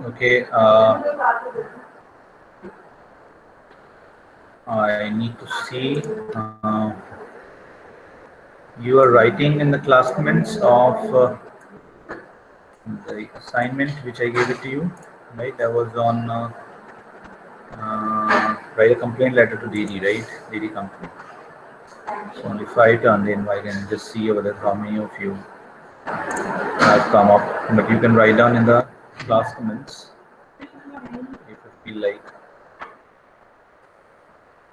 Okay, I need to see. You are writing in the class comments of the assignment which I gave it to you, right? That was on write a complaint letter to DD, right? DD company. So only 5 turned in. I can just see over there how many of you have come up. But you can write down in the class comments if you feel like,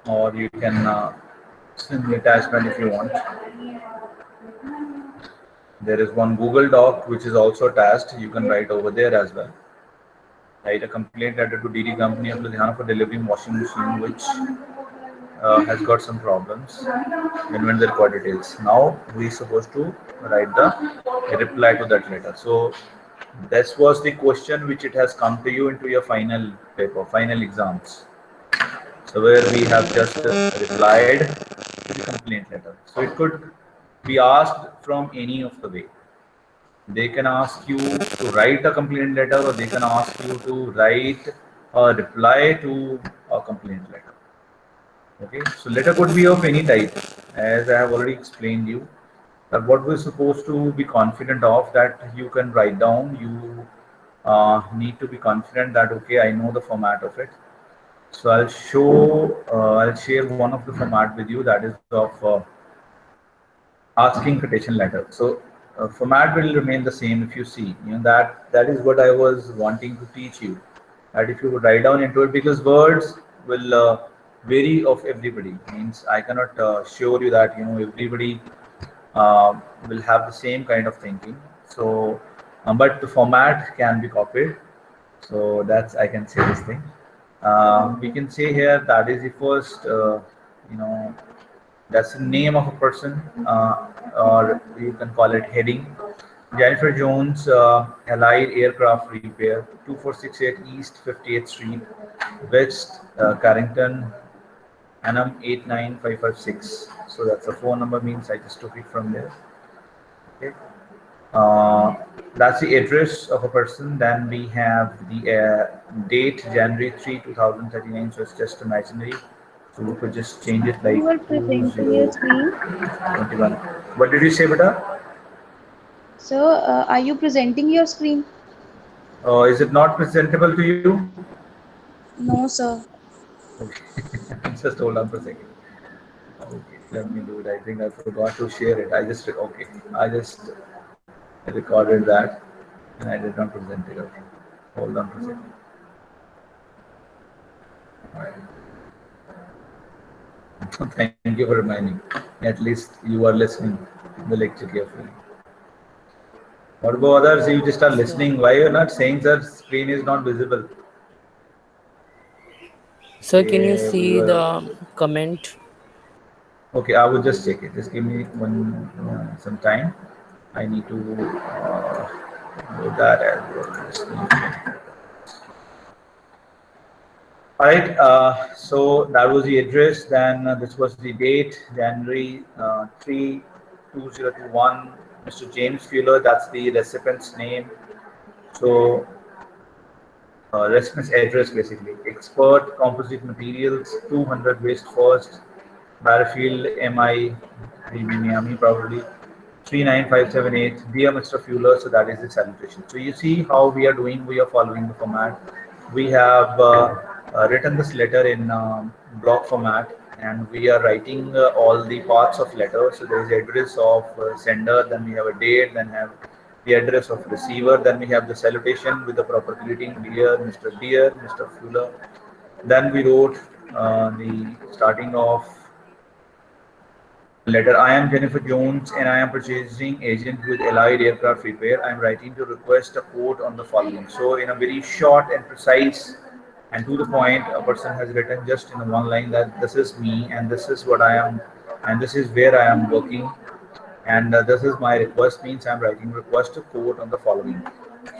or you can send the attachment if you want. There is one Google Doc which is also attached. You can write over there as well. Write a complaint letter to DD company of Ludhiana for delivering washing machine which has got some problems. Invent the record details. Now we supposed to write the reply to that letter. So this was the question which it has come to you into your final paper, final exams. So where we have just replied to the complaint letter. So it could be asked from any of the way. They can ask you to write a complaint letter, or they can ask you to write a reply to a complaint letter. Okay, so letter could be of any type, as I have already explained you. That what we're supposed to be confident of, that you can write down. You need to be confident that okay, I know the format of it. So I'll share one of the format with you, that is of asking quotation letter. So format will remain the same. If you see, that is what I was wanting to teach you. That if you would write down into it, because words will vary of everybody. Means I cannot assure you that everybody will have the same kind of thinking. So, but the format can be copied. So that's I can say this thing. We can say here that is the first, you know, that's the name of a person, or you can call it heading. Jennifer Jones, Allied Aircraft Repair, 2468 East 58th Street, West Carrington, Annam 89556. So that's the phone number, means I just took it from there. Okay. That's the address of a person. Then we have the date January 3, 2039. So it's just imaginary. So we could just change it like You are presenting your screen. 2021. What did you say, beta? So, are you presenting your screen? Is it not presentable to you? No, sir. Okay. Just hold on for a second. Okay, let me do it. I think I forgot to share it. I just recorded that and I did not present it. Okay. Hold on for a second. Thank you for reminding. At least you are listening the lecture carefully. What about others? You just are Sir, listening. Why you are not saying that screen is not visible? sir, can you Okay, we see were. the comment? Okay, I will just check it. Just give me one some time. I need to do that as well. All right. So that was the address. Then this was the date, January 3, 2021. Mr. James Fuller. That's the recipient's name. So recipient's address basically. Expert Composite Materials, 200 West First, Barfield, MI, Miami probably. 39578. Dear Mr. Fuller, so that is the salutation. So you see how we are doing, we are following the format. We have written this letter in block format, and we are writing all the parts of letter. So there is address of sender, then we have a date, then have the address of receiver, then we have the salutation with the proper greeting, dear Mr. Fuller. Then we wrote the starting of letter. I am Jennifer Jones and I am purchasing agent with Allied Aircraft Repair. I am writing to request a quote on the following. So, in a very short and precise and to the point, a person has written just in one line that this is me and this is what I am and this is where I am working and this is my request, means I am writing request to quote on the following.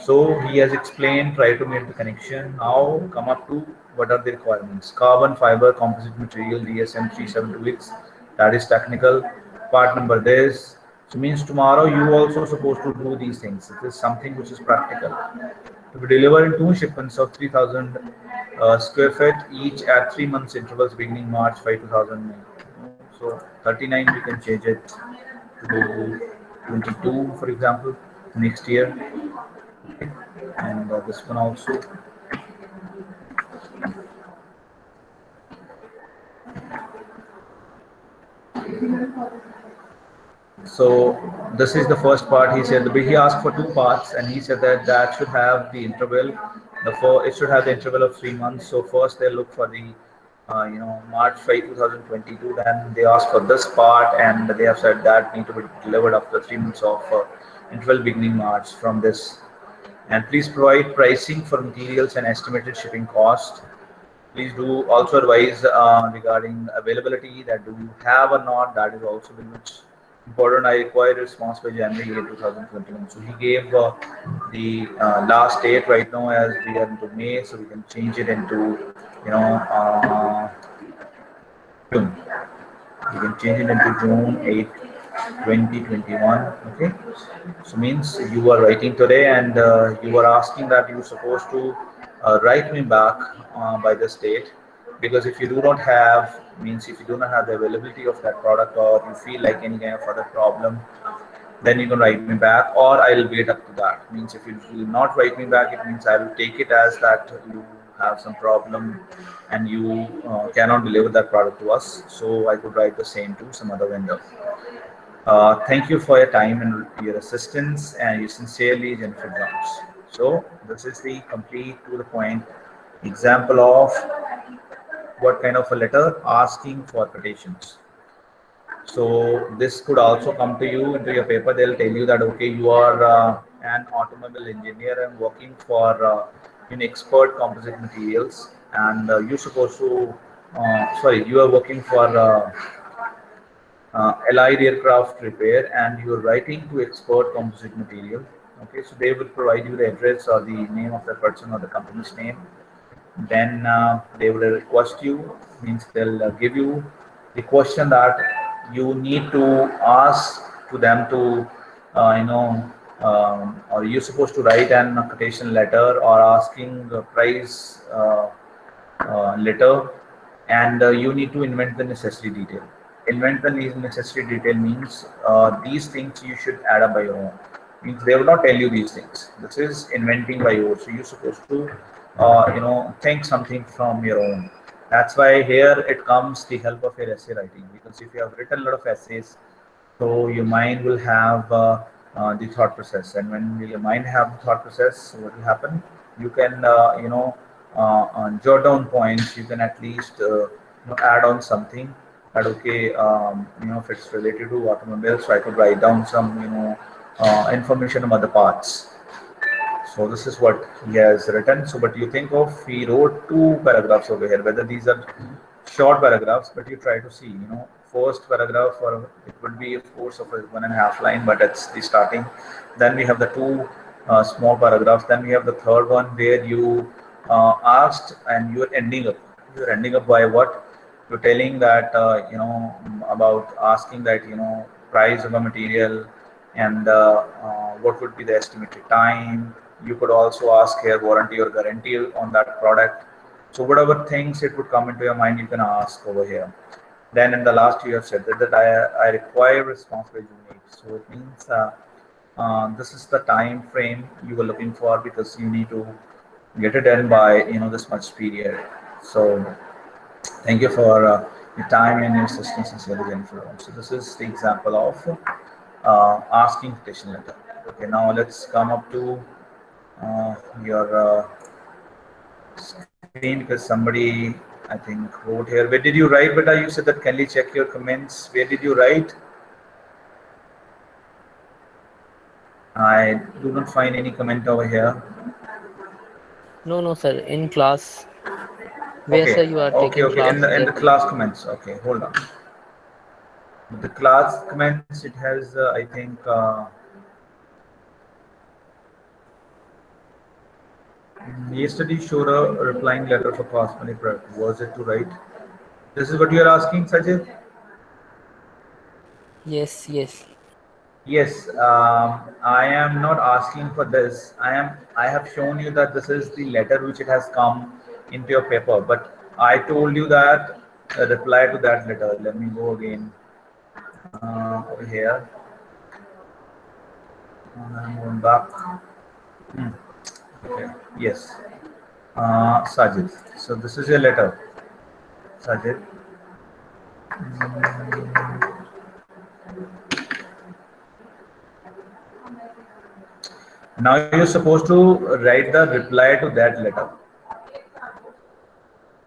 So he has explained, try to make the connection. Now come up to what are the requirements. Carbon fiber composite material DSM 372X, that is technical. Part number this. So means tomorrow you also supposed to do these things. It is something which is practical. To be delivered in two shipments of 3,000 square feet each at 3 months intervals beginning March 5, 2009. So 39 we can change it to 22, for example, next year. Okay. And this one also. So this is the first part. He said he asked for two parts, and he said that that should have the interval. It should have the interval of 3 months. So first they look for the March 5, 2022. Then they ask for this part, and they have said that need to be delivered after 3 months of interval beginning March from this. And please provide pricing for materials and estimated shipping cost. Please do also advise regarding availability, that do you have or not. That is also very much important. I require a response by January 2021. So he gave the last date right now as we are into May, so we can change it into June. You can change it into June 8, 2021. Okay, so means you are writing today, and you are asking that you're supposed to write me back by this date, because if you do not have, means if you do not have the availability of that product, or you feel like any kind of other problem, then you can write me back, or I'll wait up to that. Means if you will not write me back, it means I will take it as that you have some problem and you cannot deliver that product to us. So I could write the same to some other vendor. Thank you for your time and your assistance, and you sincerely, Jennifer Jones. So this is the complete to the point example of what kind of a letter asking for quotations. So this could also come to you into your paper. They'll tell you that okay, you are an automobile engineer and working for in expert composite materials, and you're supposed to you are working for allied aircraft repair, and you're writing to expert composite material. Okay, so they will provide you the address or the name of the person or the company's name. Then they will request you, means they'll give you the question that you need to ask to them to or you're supposed to write an quotation letter or asking the price letter, and you need to invent the necessary detail. Invent the necessary detail means these things you should add up by your own. Means they will not tell you these things. This is inventing by yours. So you're supposed to think something from your own. That's why here it comes the help of your essay writing, because if you have written a lot of essays, so your mind will have the thought process, and when your mind have the thought process, what will happen? You can jot down points. You can at least add on something that okay, if it's related to automobiles, so I could write down some information about the parts. So this is what he has written. So, but you think of, he wrote two paragraphs over here, whether these are short paragraphs, but you try to see, first paragraph, or it would be of course of a 1.5 line, but it's the starting. Then we have the two small paragraphs. Then we have the third one where you asked and you're ending up. You're ending up by what? You're telling that, about asking that, price of a material, and what would be the estimated time. You could also ask here warranty or guarantee on that product. So whatever things it would come into your mind, you can ask over here. Then in the last you have said that I require response by June 8. So it means this is the time frame you were looking for, because you need to get it done by this much period. So thank you for your time and your assistance, sincerely, Jennifer. So this is the example of asking quotation letter. Okay, now let's come up to your screen, because somebody I think wrote here. Where did you write, beta? You said that kindly check your comments. Where did you write? I do not find any comment over here. No, sir. In class. Where, Okay. sir, you are Okay. taking Okay. class? In the There. class comments. Okay. Hold on. The class comments. It has I think. Yesterday showed a replying letter for class money product. Was it to write? This is what you are asking, Sajid? Yes. Yes, I am not asking for this. I have shown you that this is the letter which it has come into your paper, but I told you that reply to that letter. Let me go again over here. I'm going back. Hmm. Okay. Yes. Sajid. So this is your letter, Sajid. Now you're supposed to write the reply to that letter.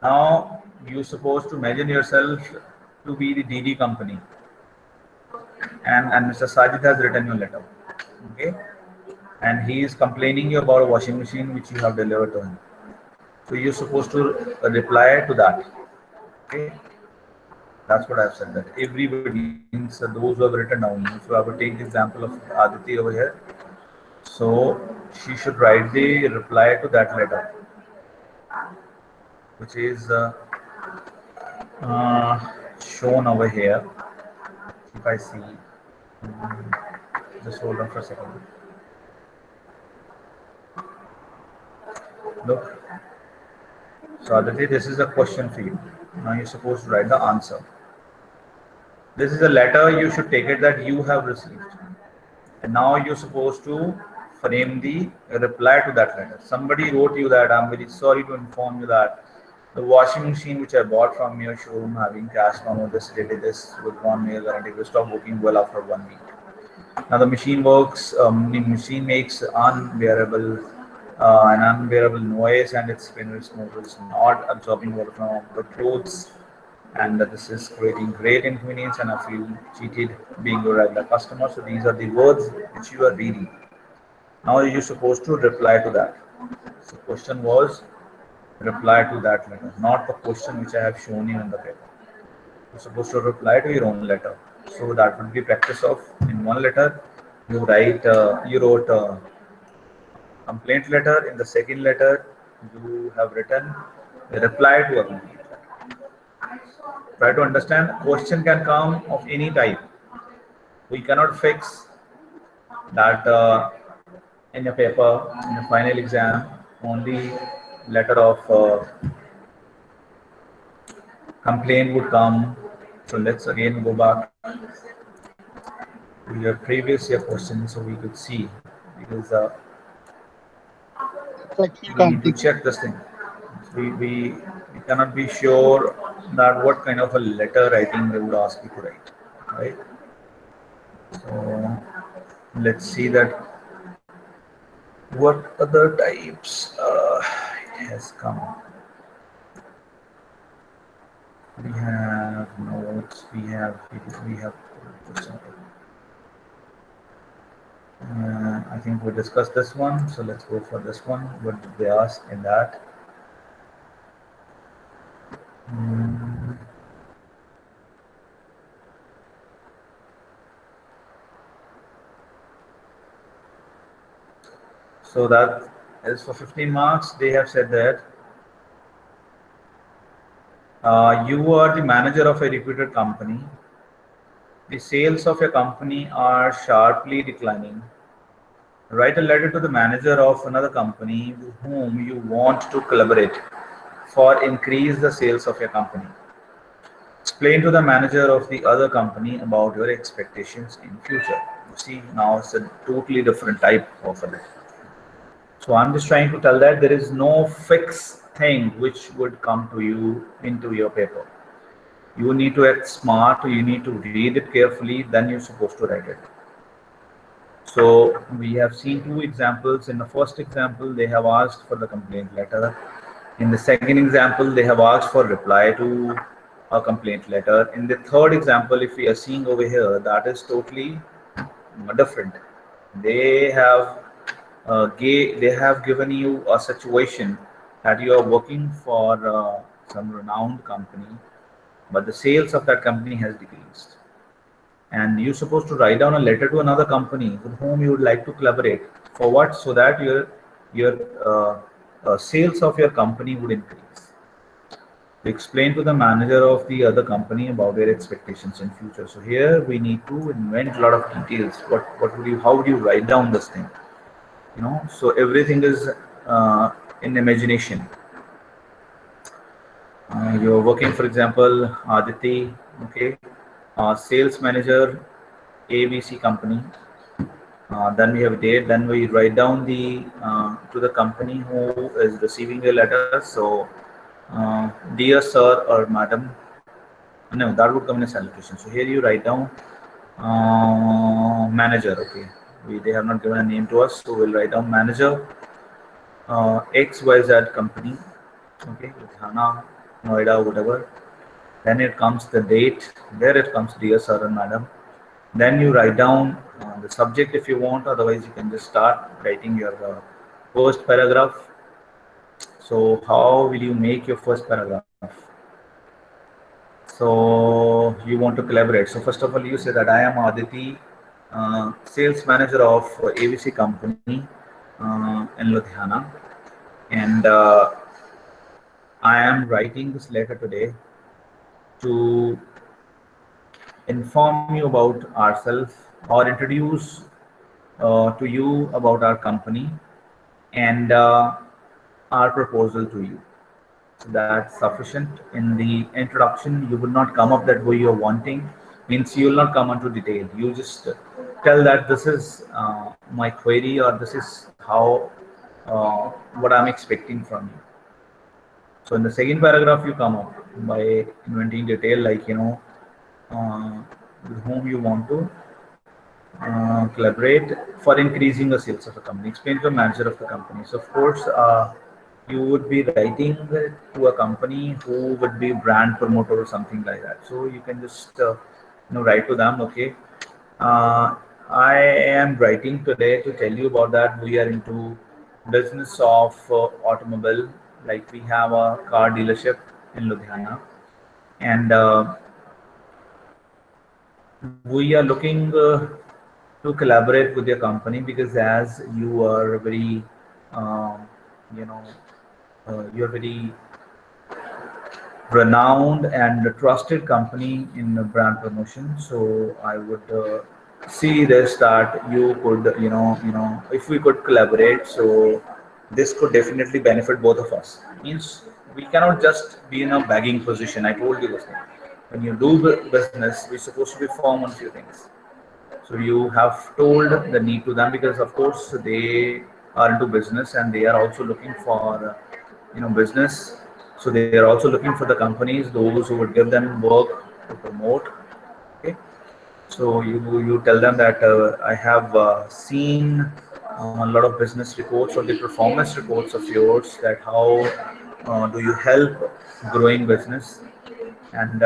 Now you're supposed to imagine yourself to be the DD company, and Mr. Sajid has written your letter, okay, and he is complaining you about a washing machine which you have delivered to him. So you're supposed to reply to that, okay. That's what I've said. That everybody means those who have written down. So I would take the example of Aditi over here. So she should write the reply to that letter, which is shown over here. If I see, just hold on for a second. Look, so Aditi, this is a question for you. Now you're supposed to write the answer. This is a letter, you should take it that you have received. And now you're supposed to frame the reply to that letter. Somebody wrote you that, I'm very sorry to inform you that the washing machine which I bought from your showroom having cash from this dated this with 1 year guarantee will stop working well after 1 week. Now the machine works, the machine makes an unbearable noise, and its spinner's motor is not absorbing water from the clothes, and this is creating great inconvenience, and I feel cheated being a regular customer. So these are the words which you are reading. Now you're supposed to reply to that. So question was reply to that letter, not the question which I have shown you in the paper. You're supposed to reply to your own letter. So that would be practice of in one letter you wrote a complaint letter. In the second letter you have written a reply to a complaint letter. Try to understand, question can come of any type. We cannot fix that in a paper, in a final exam, only letter of complaint would come. So let's again go back to your previous year question so we could see, because we need to check this thing. We cannot be sure that what kind of a letter writing they would ask you to write, right? So let's see that what other types it has come. We have notes, we have I think we discussed this one, so let's go for this one. What did they ask in that? So that is for 15 marks. They have said that you are the manager of a reputed company. The sales of your company are sharply declining. Write a letter to the manager of another company with whom you want to collaborate for increase the sales of your company. Explain to the manager of the other company about your expectations in future. You see, now it's a totally different type of a letter. So I'm just trying to tell that there is no fixed thing which would come to you into your paper. You need to act smart, you need to read it carefully, then you're supposed to write it. So we have seen two examples. In the first example, they have asked for the complaint letter. In the second example, they have asked for reply to a complaint letter. In the third example, if we are seeing over here, that is totally different. They have given you a situation that you are working for some renowned company, but the sales of that company has decreased, and you're supposed to write down a letter to another company with whom you would like to collaborate for what, so that your sales of your company would increase. explain to the manager of the other company about their expectations in future. So here we need to invent a lot of details. What would you, how would you write down this thing? You know, so everything is in imagination. You're working, for example, Aditi, okay, sales manager, ABC company. Then we have date. Then we write down the to the company who is receiving the letter. So, dear sir or madam. No, that would come in a salutation. So here you write down manager. Okay, they have not given a name to us, so we'll write down manager XYZ company. Okay, Ludhiana, Noida, whatever. Then it comes the date. There it comes, dear sir and madam. Then you write down the subject if you want. Otherwise, you can just start writing your first paragraph. So how will you make your first paragraph? So you want to collaborate. So first of all, you say that I am Aditi, sales manager of ABC company in Ludhiana, and I am writing this letter today to inform you about ourselves or introduce to you about our company and our proposal to you. So that's sufficient. In the introduction, you will not come up that way you're wanting. Means you will not come into detail. You just tell that this is my query or this is how what I'm expecting from you. So in the second paragraph, you come up by inventing detail like with whom you want to collaborate for increasing the sales of the company. Explain to the manager of the company. So of course, you would be writing to a company who would be brand promoter or something like that. So you can just write to them. Okay, I am writing today to tell you about that we are into business of automobile. Like we have a car dealership in Ludhiana, and we are looking to collaborate with your company because as you are very, you know, you're very renowned and trusted company in brand promotion. So I would see this that you could, if we could collaborate, so this could definitely benefit both of us. Means we cannot just be in a begging position. I told you this thing. When you do business, we're supposed to be firm on few things. So you have told the need to them because of course they are into business and they are also looking for business. So they are also looking for the companies, those who would give them work to promote. Okay. So you tell them that I have seen a lot of business reports or the performance reports of yours that how do you help growing business and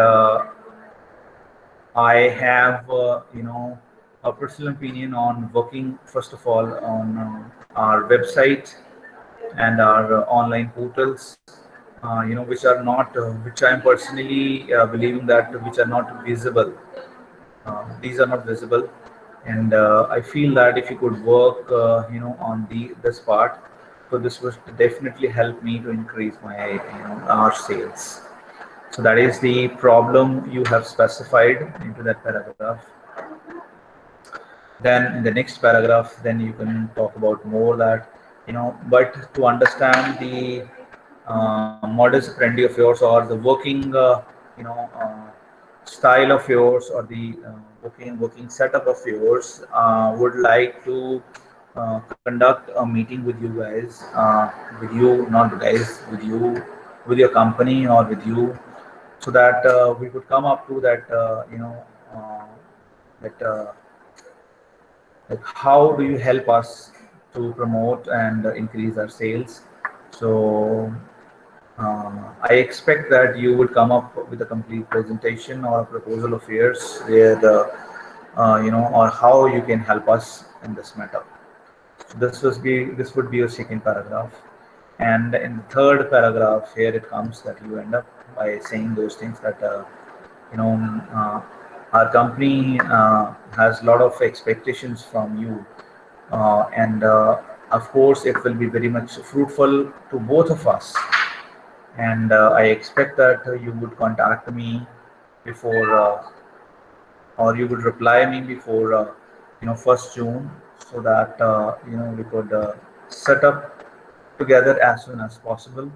I have, a personal opinion on working, first of all, on our website and our online portals, which are not, which I am personally believing that which are not visible. These are not visible, and I feel that if you could work, on this part, so this would definitely help me to increase my, our sales. So that is the problem you have specified into that paragraph. Then in the next paragraph, then you can talk about more that, but to understand the modus operandi of yours or the working, you know, uh, style of yours or the working setup of yours, would like to conduct a meeting with you guys, with you, not guys, with you, with your company or with you so that we could come up to that that like how do you help us to promote and increase our sales. So I expect that you would come up with a complete presentation or a proposal of yours where the or how you can help us in this matter. So this would be your second paragraph. And in the third paragraph, here it comes that you end up by saying those things that you know uh, our company has a lot of expectations from you, and of course it will be very much fruitful to both of us and I expect that you would contact me before, or you would reply me before, 1st June, so that we could set up together as soon as possible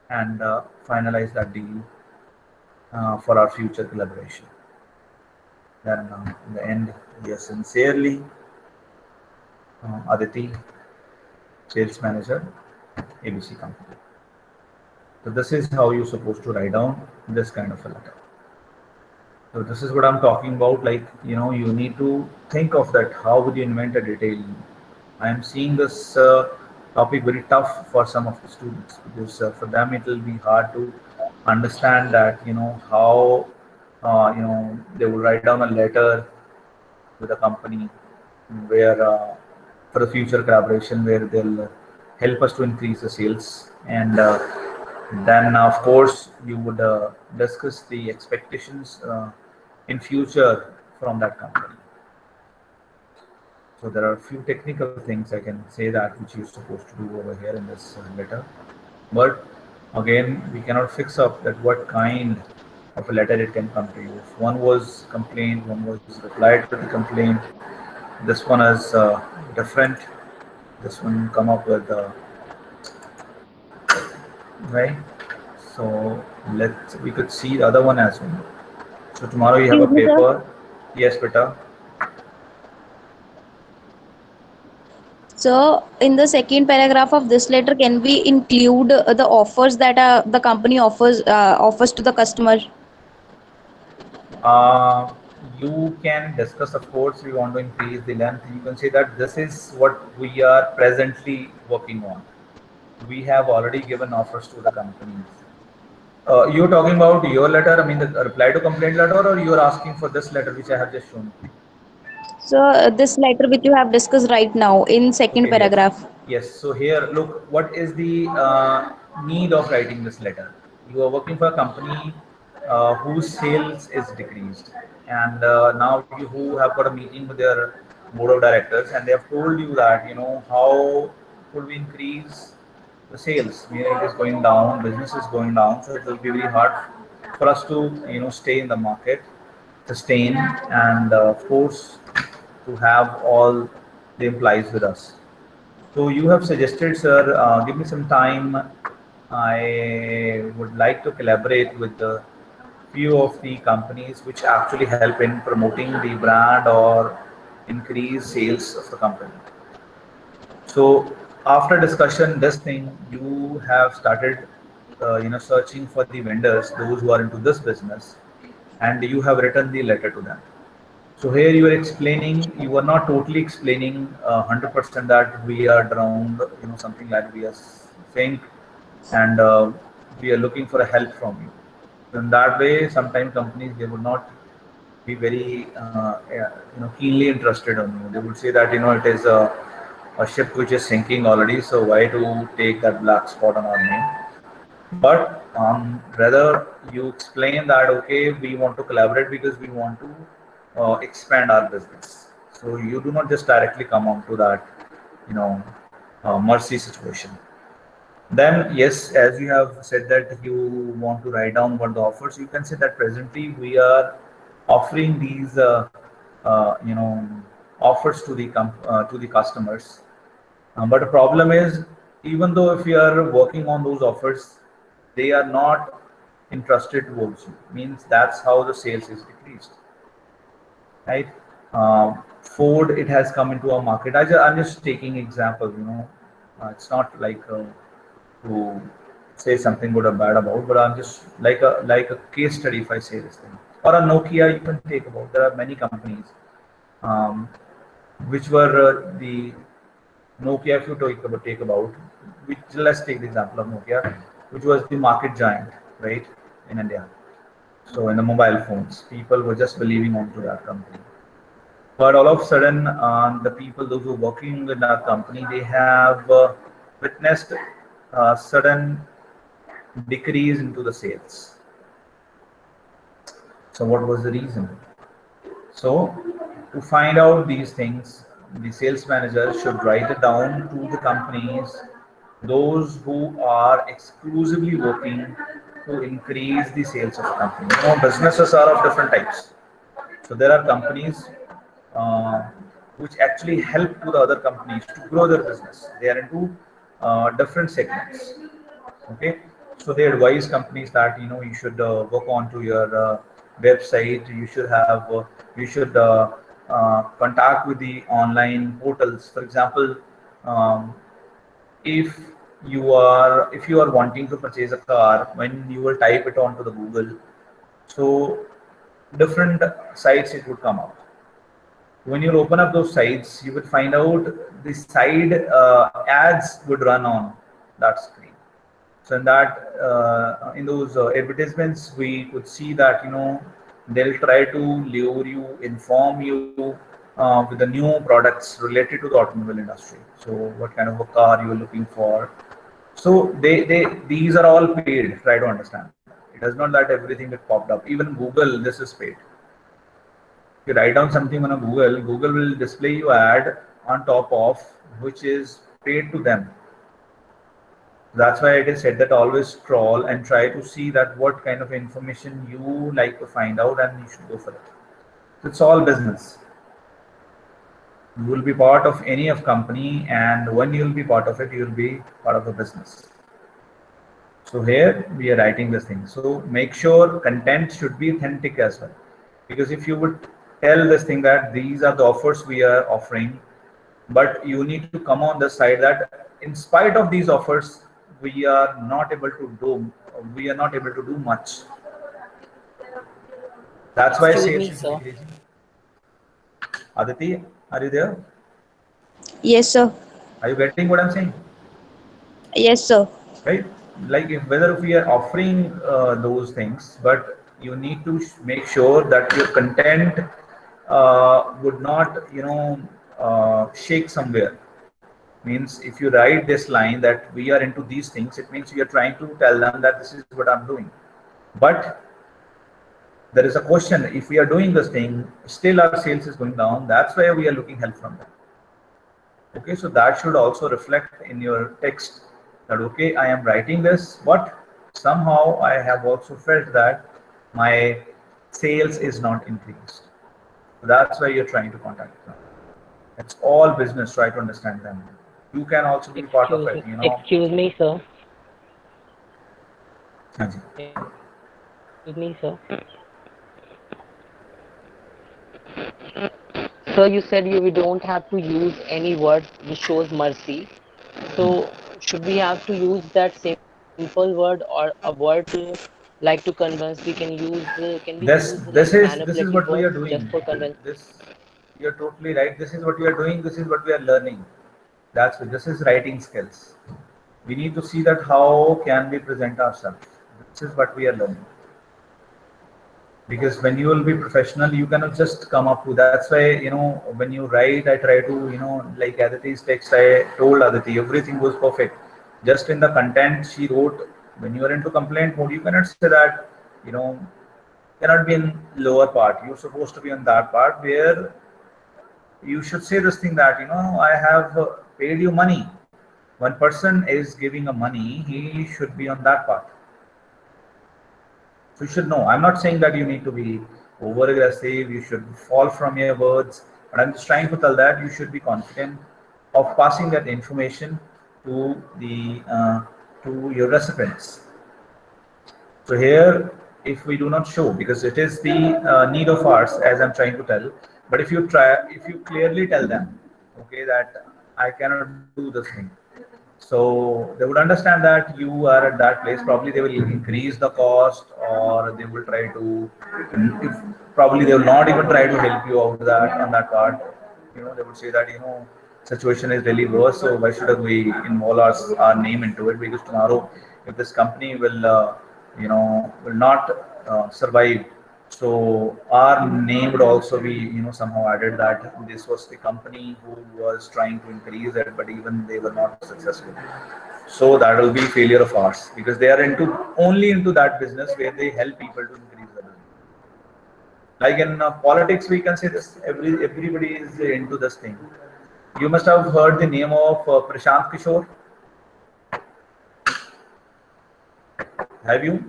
and finalize that deal for our future collaboration. Then in the end, yes, sincerely, Aditi, sales manager, ABC company. So this is how you're supposed to write down this kind of a letter. So this is what I'm talking about. Like, you need to think of that. How would you invent a detail? I am seeing this topic very tough for some of the students, because for them it will be hard to understand that, how they will write down a letter with a company where, for the future collaboration, where they'll help us to increase the sales, and then of course you would discuss the expectations in future from that company. So there are a few technical things I can say that which you're supposed to do over here in this letter. But again, we cannot fix up that what kind of a letter it can come to you. If one was complaint, one was reply to the complaint. This one is different. This one come up with right. So we could see the other one as well. So tomorrow you have a Excuse me, sir. paper. Yes, beta. So, in the second paragraph of this letter, can we include the offers that the company offers to the customer? Uh, you can discuss, of course, we want to increase the length. You can say that this is what we are presently working on. We have already given offers to the companies. You're talking about your letter, I mean the reply to complaint letter, or you're asking for this letter which I have just shown? So, this letter which you have discussed right now in second Okay, yes. paragraph. Yes, so here, look, what is the need of writing this letter? You are working for a company whose sales is decreased, and now you who have got a meeting with their board of directors, and they have told you that, how could we increase the sales? I mean, it is going down, business is going down, so it will be very hard for us to, stay in the market, sustain, and of course, to have all the employees with us. So you have suggested, sir, give me some time. I would like to collaborate with a few of the companies which actually help in promoting the brand or increase sales of the company. So after discussion, this thing, you have started, searching for the vendors, those who are into this business, and you have written the letter to them. So here you are explaining, you are not totally explaining 100% that we are drowned, something like we are saying, and we are looking for a help from you. So in that way, sometimes companies, they would not be very, keenly interested on you. They would say that, it is a ship which is sinking already, so why to take that black spot on our name? But rather you explain that, okay, we want to collaborate because we want to expand our business. So you do not just directly come onto that, you know mercy situation. Then yes, as you have said that you want to write down what the offers, you can say that presently we are offering these offers to the customers. But the problem is, even though if you are working on those offers, they are not interested towards you. Means that's how the sales is decreased, right? Ford, it has come into our market. I'm just taking example. It's not like to say something good or bad about, but I'm just like a case study if I say this thing. Or a Nokia, you can take about. There are many companies um, which were the Nokia, if you take about, which, let's take the example of Nokia, which was the market giant, right, in India. So in the mobile phones, people were just believing onto that company. But all of a sudden, the people, those who are working in that company, they have witnessed a sudden decrease into the sales. So what was the reason? So to find out these things, the sales manager should write it down to the companies those who are exclusively working to increase the sales of the company. You know, businesses are of different types. So there are companies uh, which actually help to the other companies to grow their business. They are into different segments. Okay, so they advise companies that you should work on to your website. You should contact with the online portals. For example, um, if if you are wanting to purchase a car, when you will type it onto the Google, so different sites it would come out. When you open up those sites, you would find out the side ads would run on that screen. So in that, in those advertisements, we could see that they'll try to lure you, inform you with the new products related to the automobile industry. So what kind of a car you are looking for. So they these are all paid. Try to understand. It does not that everything that popped up. Even Google, this is paid. If you write down something on a Google, Google will display you ad on top of which is paid to them. That's why it is said that always scroll and try to see that what kind of information you like to find out and you should go for it. So it's all business. You will be part of any of company, and when you will be part of it, you will be part of the business. So here we are writing this thing. So make sure content should be authentic as well. Because if you would tell this thing that these are the offers we are offering, but you need to come on the side that in spite of these offers, we are not able to do much. That's why Excuse sales me, is sir. decreasing. Aditi, are you there? Yes, sir. Are you getting what I'm saying? Yes, sir. Right? Like whether if we are offering those things, but you need to make sure that your content would not shake somewhere. Means if you write this line that we are into these things, it means you are trying to tell them that this is what I'm doing. But there is a question: if we are doing this thing, still our sales is going down. That's why we are looking help from them. Okay, so that should also reflect in your text that okay, I am writing this, but somehow I have also felt that my sales is not increased. So that's why you're trying to contact them. It's all business. Try to understand them. You can also be part of it. Excuse me, sir. Haan ji. Excuse me, sir. Sir, you said we don't have to use any word which shows mercy. So should we have to use that simple word or a word like to convince? We can use can we This use this like is this is manipulative what we are words doing. just for convince? This You're totally right. This is what we are doing. This is what we are learning. This is writing skills. We need to see that how can we present ourselves. This is what we are learning. Because when you will be professional, you cannot just come up with. That's why when you write, I try to like Aditi's text. I told Aditi everything was perfect. Just in the content she wrote. When you are into complaint mode, you cannot say that cannot be in lower part. You're supposed to be on that part where you should say this thing that I have paid you money. One person is giving a money, he should be on that part. So you should know. I'm not saying that you need to be over aggressive, you should fall from your words, but I'm just trying to tell that you should be confident of passing that information to the to your recipients. So here, if we do not show, because it is the need of ours, as I'm trying to tell, but if you clearly tell them, okay, that I cannot do this thing, so they would understand that you are at that place. Probably they will increase the cost, or they will try to, if, probably they will not even try to help you out that on that part. They would say that situation is really worse, so why should we involve our name into it? Because tomorrow, if this company will not survive, so our name would also be somehow added that this was the company who was trying to increase it, but even they were not successful. So that will be failure of ours, because they are only into that business where they help people to increase the business. Like in politics, we can say this. Everybody is into this thing. You must have heard the name of Prashant Kishore. Have you?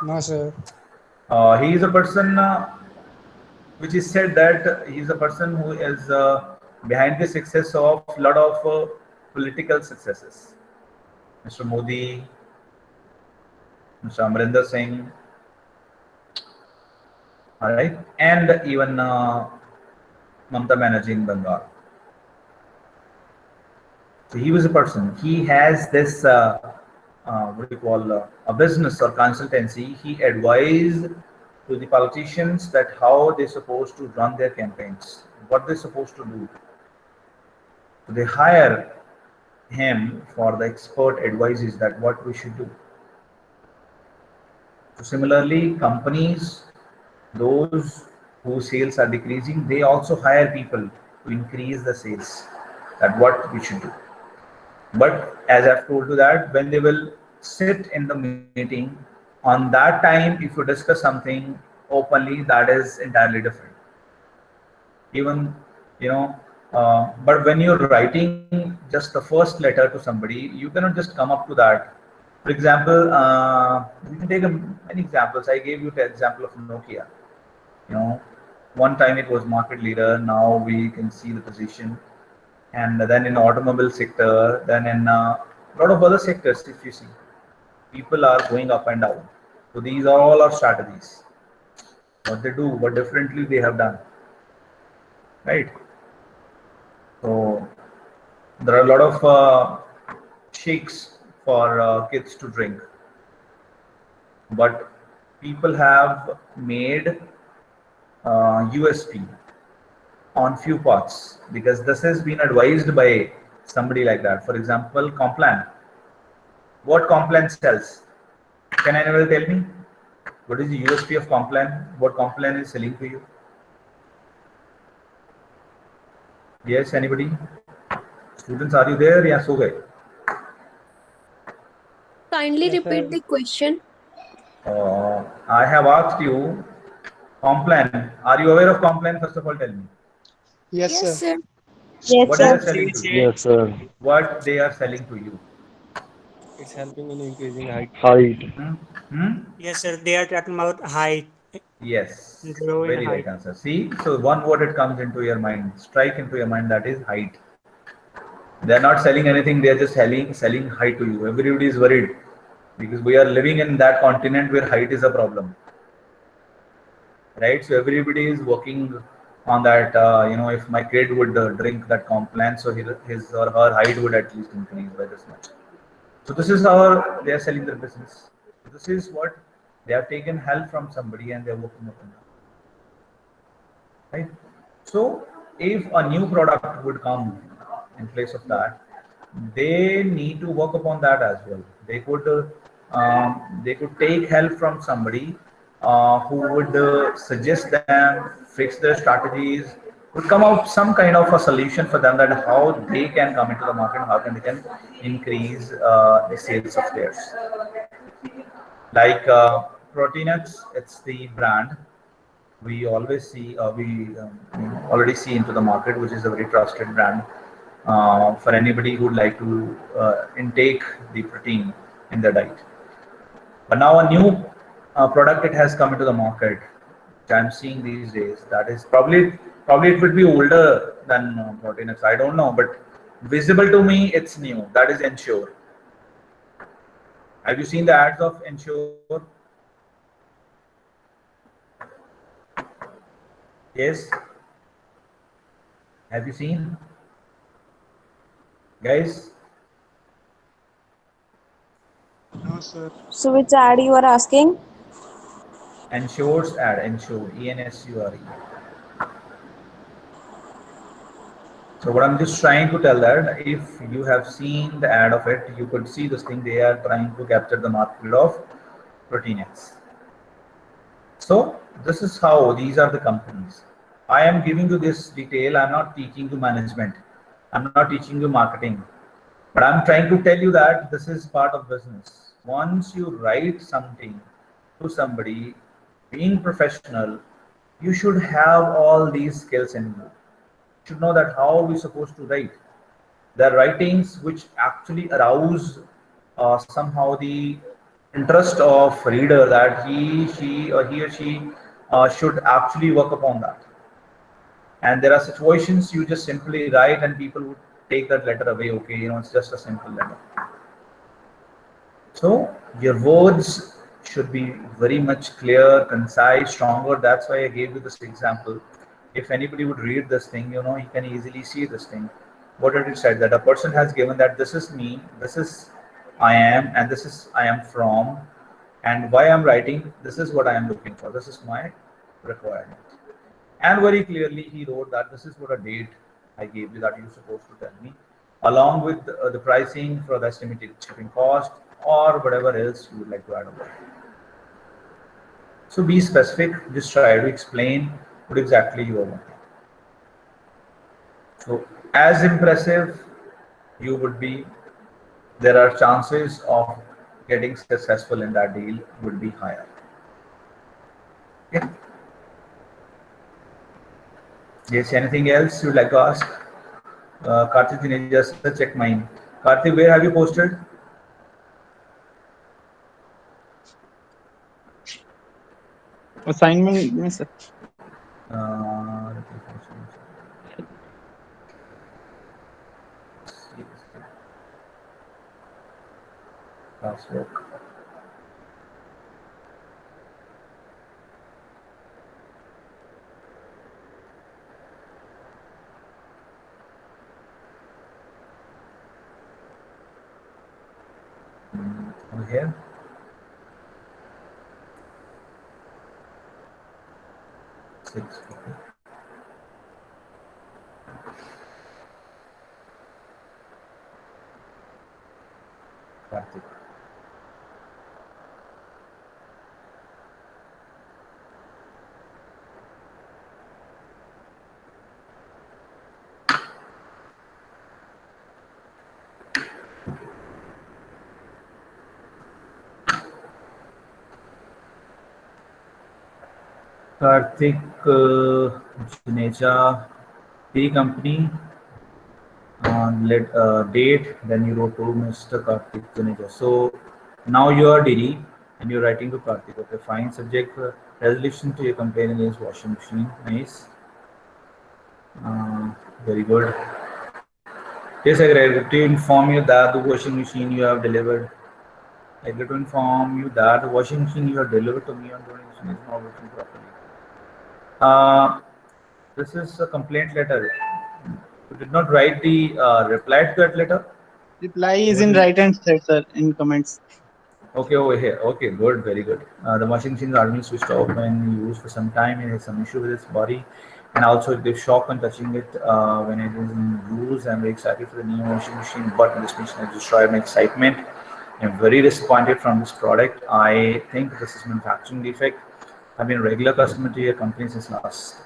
No, sir. He is a person which is said that he is a person who is behind the success of a lot of political successes. Mr. Modi, Mr. Amrinder Singh, all right, and even Mamata Banerjee in Bengal. So he was a person. He has this what do you call a business or consultancy. He advised to the politicians that how they're supposed to run their campaigns, what they're supposed to do. So they hire him for the expert advices that what we should do. So similarly, companies, those whose sales are decreasing, they also hire people to increase the sales. That what we should do. But as I've told you that when they will sit in the meeting, on that time, if you discuss something openly, that is entirely different. Even, you know, but when you're writing just the first letter to somebody, you cannot just come up to that. For example, you can take many examples. I gave you the example of Nokia. You know, one time it was market leader. Now we can see the position, and then in automobile sector, then in a lot of other sectors, if you see, people are going up and down. So these are all our strategies. What they do, what differently they have done, right? So there are a lot of shakes for kids to drink, but people have made USP on few parts because this has been advised by somebody like that. For example, Complan. What Complan sells? Can anyone tell me? What is the USP of Complan? What Complan is selling to you? Yes, anybody? Students, are you there? Yes, okay. Kindly Yes, repeat sir. the question. I have asked you, Complan. Are you aware of Complan? First of all, tell me. Yes, Yes, sir. sir. Yes, What they sir. are selling to you? Yes, sir. What they are selling to you? It's helping in increasing height. Height. Hmm? Hmm? Yes, sir. They are talking about height, Yes, grow in very right height. answer. See, so one word it comes into your mind, strike into your mind, that is height. They are not selling anything, they are just selling height to you. Everybody is worried because we are living in that continent where height is a problem, right? So everybody is working on that. If my kid would drink that Complan, so his or her height would at least increase by this much. So this is how they are selling their business. This is what they have taken help from somebody and they are working upon that. Right? So if a new product would come in place of that, they need to work upon that as well. They could take help from somebody who would suggest them, fix their strategies, would come out some kind of a solution for them that how they can come into the market, how can they can increase the sales of theirs. Like Proteinex, it's the brand we always see, we already see into the market, which is a very trusted brand for anybody who would like to intake the protein in their diet. But now a new product it has come into the market, which I'm seeing these days. That is probably it would be older than Proteinex. I don't know, but visible to me, it's new. That is Ensure. Have you seen the ads of Ensure? Yes. Have you seen? Guys, No, sir. So which ad you are asking? Ensure's ad, Ensure, ENSURE. So what I'm just trying to tell that if you have seen the ad of it, you could see this thing. They are trying to capture the market of Proteinex. So this is how these are the companies. I am giving you this detail. I'm not teaching you management. I'm not teaching you marketing. But I'm trying to tell you that this is part of business. Once you write something to somebody, being professional, you should have all these skills in you. You should know that how we're supposed to write. There are writings which actually arouse somehow the interest of reader that he or she should actually work upon that. And there are situations you just simply write and people would take that letter away. Okay, it's just a simple letter. So your words should be very much clear, concise, stronger. That's why I gave you this example. If anybody would read this thing, he can easily see this thing. What did it say? That a person has given that this is me, this is I am, and this is I am from, and why I'm writing, this is what I am looking for, this is my requirement. And very clearly he wrote that this is what a date I gave you that you're supposed to tell me, along with the pricing for the estimated shipping cost or whatever else you would like to add over. So be specific, just try to explain what exactly you are wanting. So as impressive you would be, there are chances of getting successful in that deal would be higher. Okay. Yes, anything else you'd like to ask? Karthik, just check mine. Karthik, where have you posted? Assignment, yes, sir. Classwork. Over here. Six. Okay. Karthik. Karthik Juneja, T company, date, then you wrote to Mr. Karthik Juneja. So now you are DD and you're writing to Karthik. Okay, fine. Subject resolution to your complaint against washing machine. Nice. Very good. Yes, I regret to inform you that the washing machine you have delivered. I regret to inform you that the washing machine you have delivered to me on donation is not working properly. This is a complaint letter. You did not write the reply to that letter? Reply is in right hand side, sir, in comments. Okay, over here. Okay, good, very good. The washing machine is already switched off when used for some time. It has some issue with its body, and also it gives shock when touching it when it is in use. I'm very excited for the new washing machine, but this machine has destroyed my excitement. I'm very disappointed from this product. I think this is manufacturing defect. I've been a regular customer to your company since last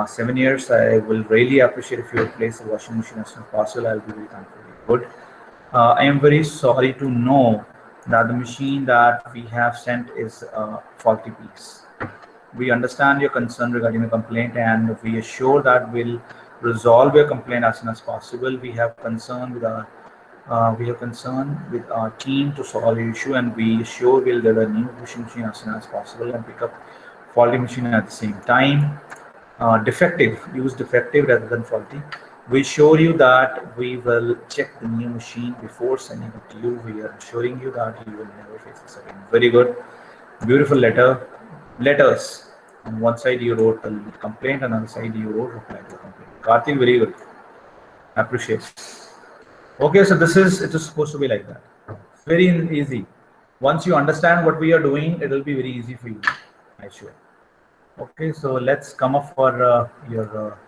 7 years. I will really appreciate if you replace the washing machine as soon as possible. I'll be very thankful. Good. I am very sorry to know that the machine that we have sent is a faulty piece. We understand your concern regarding the complaint, and we assure that we'll resolve your complaint as soon as possible. We have concern with our team to solve the issue, and we assure we'll get a new washing machine as soon as possible and pick up faulty machine at the same time. Use defective rather than faulty. We assure you that we will check the new machine before sending it to you. We are assuring you that you will never face this again. Very good. Beautiful letters. On one side you wrote a complaint, on the other side you wrote reply to the complaint. Karthik, very good. Appreciate. Okay, so it is supposed to be like that. Very easy. Once you understand what we are doing, it will be very easy for you, I assure. Okay, so let's come up for your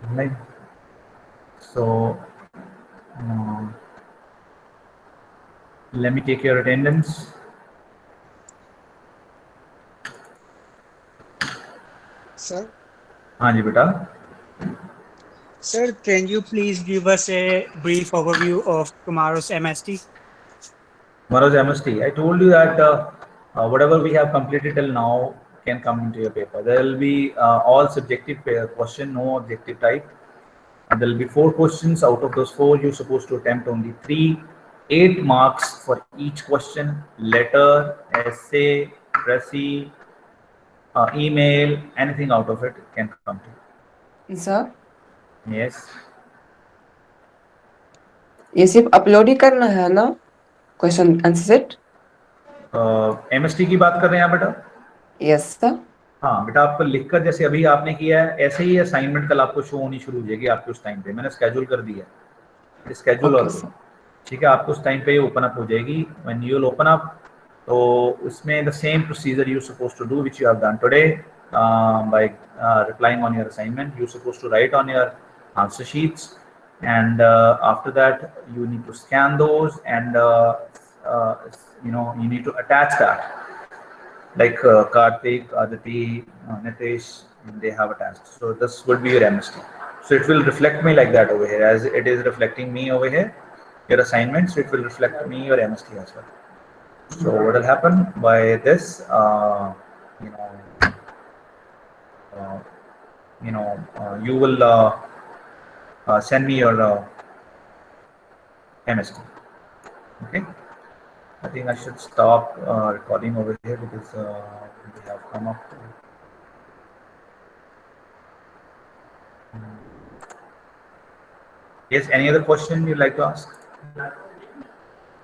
online. So let me take your attendance. Sir. हाँ जी बेटा. Sir, can you please give us a brief overview of tomorrow's MST? Tomorrow's MST. I told you that whatever we have completed till now can come into your paper. There will be all subjective question, no objective type. And there will be 4 questions. Out of those 4, you're supposed to attempt only 3. 8 marks for each question. Letter, essay, recipe, email, anything out of it can come to sir you. Yes. ये सिर्फ upload ही करना है ना question answer set MST की बात कर रहे हैं आप बेटा? यस सर हाँ बेटा, आपको लिखकर जैसे अभी आपने किया है ऐसे ही असाइनमेंट कल आपको शो होनी शुरू हो जाएगी आपके उस टाइम पे। मैंने स्केड्यूल कर दिया है, स्केड्यूल ओके और सर ठीक है, आपको उस टाइम पे ओपन अप हो जाएगी। When you will open up, तो उसमें the same procedure you suppose to do which you have done today by replying on your assignment. You're supposed to write on your answer sheets, and after that you need to scan those, and you need to attach that, like Karthik, Aditi, Nitesh, they have attached. So this would be your MST. So it will reflect me like that over here, as it is reflecting me over here, your assignment. So it will reflect me your MST as well. So what will happen by this, you will send me your MST. Okay. I think I should stop recording over here because we have come up to. Yes, any other question you'd like to ask?